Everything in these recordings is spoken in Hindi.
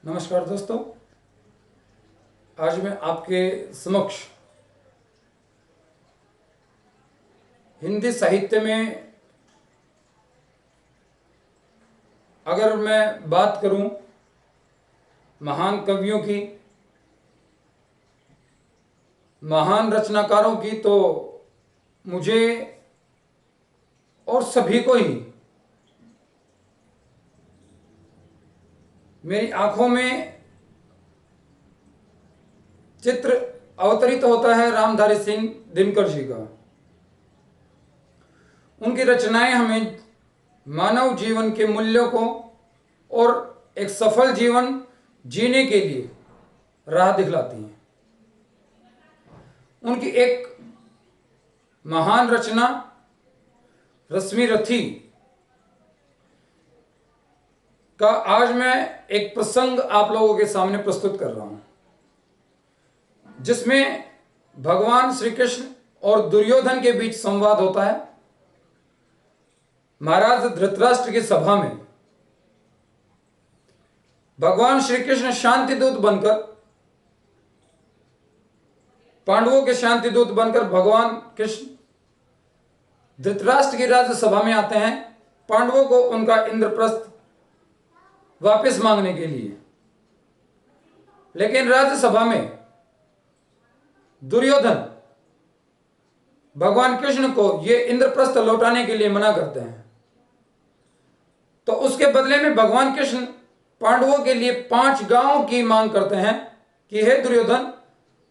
नमस्कार दोस्तों, आज मैं आपके समक्ष हिंदी साहित्य में अगर मैं बात करूं महान कवियों की, महान रचनाकारों की, तो मुझे और सभी को ही मेरी आंखों में चित्र अवतरित होता है रामधारी सिंह दिनकर जी का। उनकी रचनाएं हमें मानव जीवन के मूल्यों को और एक सफल जीवन जीने के लिए राह दिखलाती हैं। उनकी एक महान रचना रश्मि रथी का आज मैं एक प्रसंग आप लोगों के सामने प्रस्तुत कर रहा हूं, जिसमें भगवान श्री कृष्ण और दुर्योधन के बीच संवाद होता है। महाराज धृतराष्ट्र की सभा में भगवान श्री कृष्ण शांति दूत बनकर, पांडवों के शांति दूत बनकर भगवान कृष्ण धृतराष्ट्र की राज्यसभा में आते हैं, पांडवों को उनका इंद्रप्रस्थ वापस मांगने के लिए। लेकिन राज्यसभा में दुर्योधन भगवान कृष्ण को ये इंद्रप्रस्थ लौटाने के लिए मना करते हैं। तो उसके बदले में भगवान कृष्ण पांडवों के लिए 5 गांवों की मांग करते हैं कि हे दुर्योधन,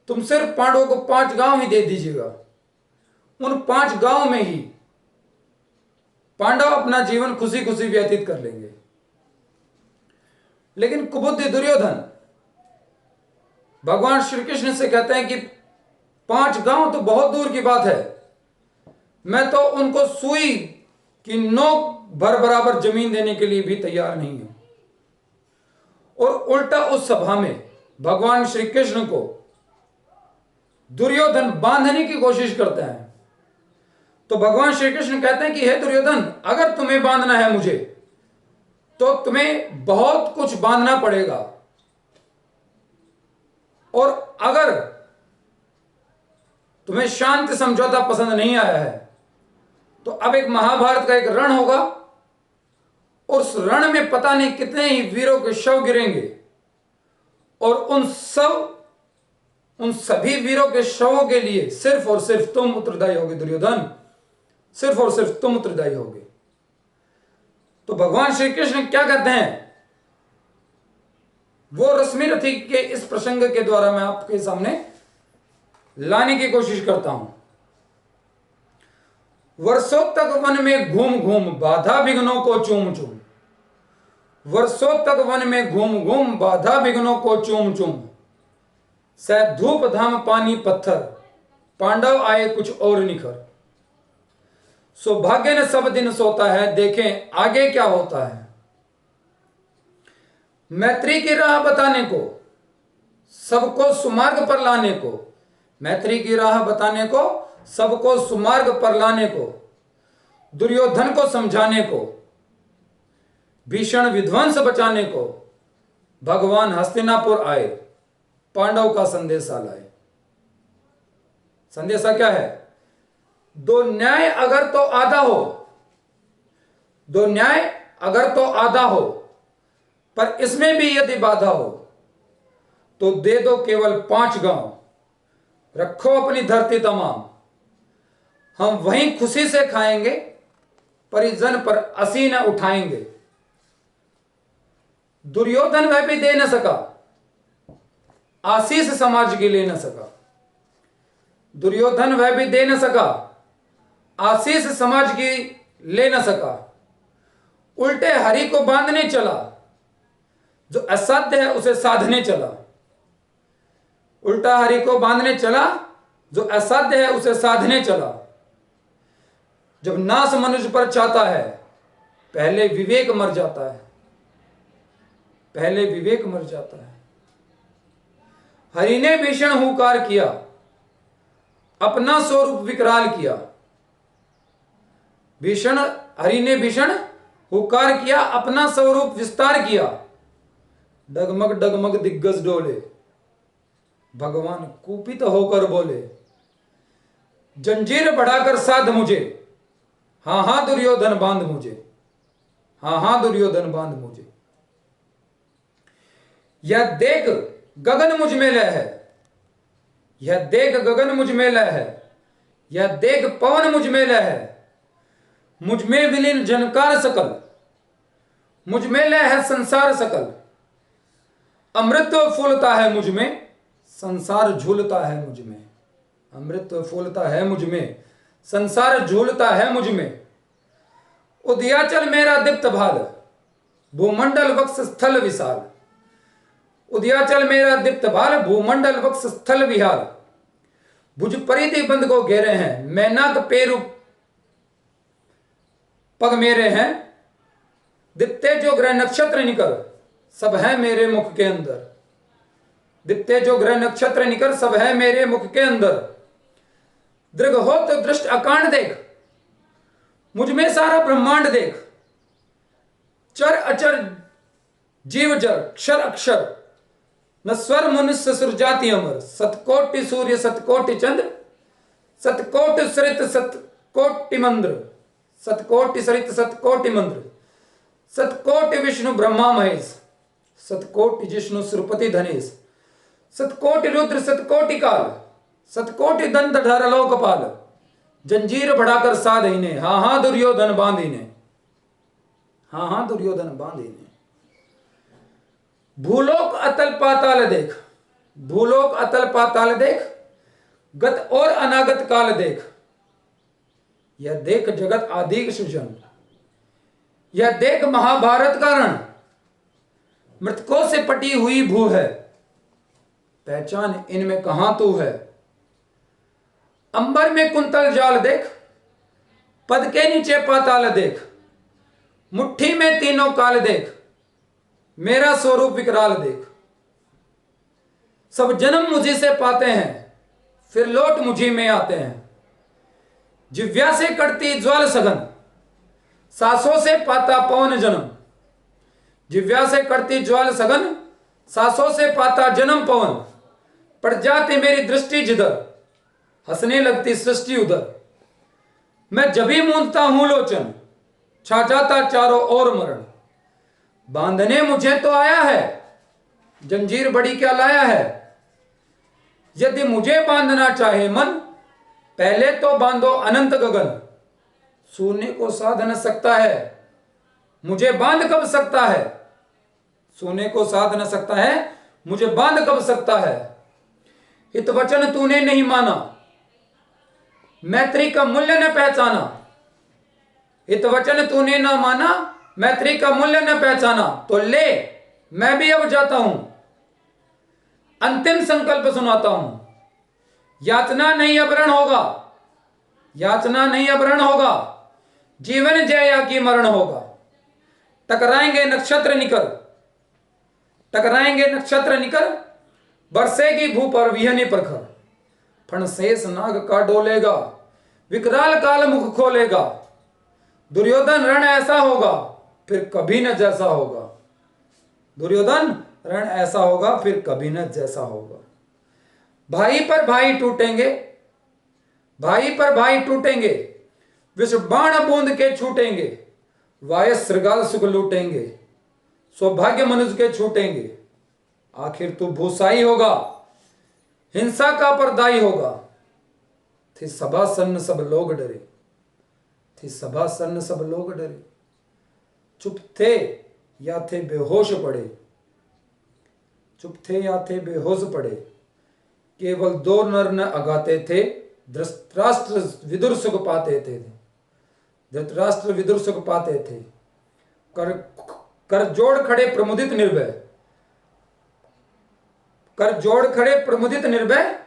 तुम सिर्फ पांडवों को 5 गांव ही दे दीजिएगा। उन 5 गांव में ही पांडव अपना जीवन खुशी खुशी व्यतीत कर लेंगे। लेकिन कुबुद्धि दुर्योधन भगवान श्री कृष्ण से कहते हैं कि 5 गांव तो बहुत दूर की बात है, मैं तो उनको सुई की नोक भर बराबर जमीन देने के लिए भी तैयार नहीं हूं। और उल्टा उस सभा में भगवान श्री कृष्ण को दुर्योधन बांधने की कोशिश करते हैं। तो भगवान श्री कृष्ण कहते हैं कि हे दुर्योधन, अगर तुम्हें बांधना है मुझे, तो तुम्हें बहुत कुछ बांधना पड़ेगा। और अगर तुम्हें शांति समझौता पसंद नहीं आया है, तो अब एक महाभारत का एक रण होगा, और उस रण में पता नहीं कितने ही वीरों के शव गिरेंगे, और उन सभी वीरों के शवों के लिए सिर्फ और सिर्फ तुम उत्तरदायी होगे दुर्योधन, सिर्फ और सिर्फ तुम उत्तरदायी होगे। तो भगवान श्री कृष्ण क्या कहते हैं, वो रश्मि रथी के इस प्रसंग के द्वारा मैं आपके सामने लाने की कोशिश करता हूं। वर्षों तक वन में घूम घूम बाधा विघ्नों को चूम चूम, वर्षों तक वन में घूम घूम बाधा विघ्नों को चूम चूम, सह धूप धाम पानी पत्थर, पांडव आए कुछ और निखर। सौभाग्य ने सब दिन सोता है, देखें आगे क्या होता है। मैत्री की राह बताने को, सबको सुमार्ग पर लाने को, मैत्री की राह बताने को, सबको सुमार्ग पर लाने को, दुर्योधन को समझाने को, भीषण विध्वंस बचाने को, भगवान हस्तिनापुर आए, पांडव का संदेशा लाए। संदेशा क्या है? दो न्याय अगर तो आधा हो, दो न्याय अगर तो आधा हो, पर इसमें भी यदि बाधा हो, तो दे दो केवल 5 गांव, रखो अपनी धरती तमाम, हम वहीं खुशी से खाएंगे, परिजन पर असी न उठाएंगे। दुर्योधन वह भी दे न सका, आशीष समाज की ले न सका। दुर्योधन वह भी दे न सका, आशीष समाज की ले न सका। उल्टे हरि को बांधने चला, जो असाध्य है उसे साधने चला। उल्टा हरि को बांधने चला, जो असाध्य है उसे साधने चला। जब नाश मनुष्य पर चाहता है, पहले विवेक मर जाता है, पहले विवेक मर जाता है। हरि ने भीषण हुंकार किया, अपना स्वरूप विकराल किया। हरि ने भीषण हुंकार किया, अपना स्वरूप विस्तार किया। डगमग डगमग दिग्गज डोले, भगवान कुपित होकर बोले, जंजीर बढ़ाकर साध मुझे, हाँ हाँ दुर्योधन बांध मुझे, हाँ हाँ दुर्योधन बांध मुझे। यह देख गगन मुझ में लय है, यह देख गगन मुझ में लय है, यह देख पवन मुझ में लय है, मुझ में विलीन जनकार सकल, मुझ में लय है संसार सकल। अमृत फूलता है मुझ में, संसार झूलता है मुझ में, अमृत फूलता है मुझ में, संसार झूलता है मुझ में। उदयाचल मेरा दीप्त भाल, भूमंडल वक्ष स्थल विशाल, उदयाचल मेरा दीप्त भाल, भूमंडल वक्ष स्थल विहाल। भुज परिधि बंद को घेरे हैं, मैनाक पेरु पग मेरे हैं, दिप्ते जो ग्रह नक्षत्र निकर, सब है मेरे मुख के अंदर, दिप्ते जो ग्रह नक्षत्र निकर, सब है मेरे मुख के अंदर। दृग हो तो दृष्ट अकांड देख, मुझ में सारा ब्रह्मांड देख, चर अचर जीव जर क्षर अक्षर, न स्वर मनुष्य सुरजाति अमर। सतकोटि सूर्य सतकोटि चंद्र, सतकोटि सरित सतकोटि मंद्र, सतकोटि सरित सतकोटि मंद्र, सतकोटि विष्णु ब्रह्मा महेश, सतकोटि जिष्णु सुरपति धनेश, सतकोटि रुद्र सतकोटि काल, सतकोटि दंत धर लोकपाल। जंजीर बढ़ाकर साध इन्हें, हाँ हाँ दुर्योधन बांध इन्हें, हाँ हाँ दुर्योधन बांध इन्हें। भूलोक अतल पाताल देख, भूलोक अतल पाताल देख, गत और अनागत काल देख। यह देख जगत आदि सृजन, यह देख महाभारत का रण, मृतकों से पटी हुई भू है, पहचान इनमें कहां तू है। अंबर में कुंतल जाल देख, पद के नीचे पाताल देख, मुट्ठी में तीनों काल देख, मेरा स्वरूप विकराल देख। सब जन्म मुझी से पाते हैं, फिर लौट मुझी में आते हैं। जिव्या से कटती ज्वाल सघन, सांसों से पाता पवन जन्म। जिव्या से कटती ज्वाल सघन, सांसों से पाता जन्म पवन। पड़ जाती मेरी दृष्टि जिधर, हंसने लगती सृष्टि उधर। मैं जभी मूंदता हूं लोचन, छा जाता चारों ओर मरण। बांधने मुझे तो आया है, जंजीर बड़ी क्या लाया है। यदि मुझे बांधना चाहे मन, पहले तो बांधो अनंत गगन। सोने को साध न सकता है, मुझे बांध कब सकता है। सोने को साध न सकता है, मुझे बांध कब सकता है। हित वचन तूने नहीं माना, मैत्री का मूल्य न पहचाना। हित वचन तूने ना माना, मैत्री का मूल्य न पहचाना। तो ले मैं भी अब जाता हूं, अंतिम संकल्प सुनाता हूं। याचना नहीं अपहरण होगा, याचना नहीं अपहरण होगा। जीवन जया की मरण होगा। टकराएंगे नक्षत्र निकर, टकराएंगे नक्षत्र निकर। बरसेगी भू पर विहनी प्रखर। फण शेष नाग का डोलेगा, विकराल काल मुख खोलेगा। दुर्योधन रण ऐसा होगा, फिर कभी न जैसा होगा। दुर्योधन रण ऐसा होगा, फिर कभी न जैसा होगा। भाई पर भाई टूटेंगे, भाई पर भाई टूटेंगे। विश्व बाण बूंद के छूटेंगे, वाय श्रृगाल सुख लूटेंगे। सौभाग्य मनुष्य के छूटेंगे, आखिर तू भूसाई होगा। हिंसा का परदाई होगा। थी सभा सन्न सब लोग डरे, थी सभा सन्न सब लोग डरे। चुप थे या थे बेहोश पड़े, चुप थे या थे बेहोश पड़े। केवल दो नर न अगाते थे, धृतराष्ट्र विदुर सुख पाते थे। धृतराष्ट्र विदुर सुख पाते थे। कर जोड़ खड़े प्रमुदित निर्भय, कर जोड़ खड़े प्रमुदित निर्भय।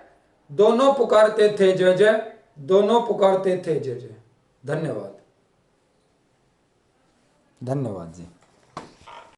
दोनों पुकारते थे जय जय, दोनों पुकारते थे जय जय। धन्यवाद, धन्यवाद जी।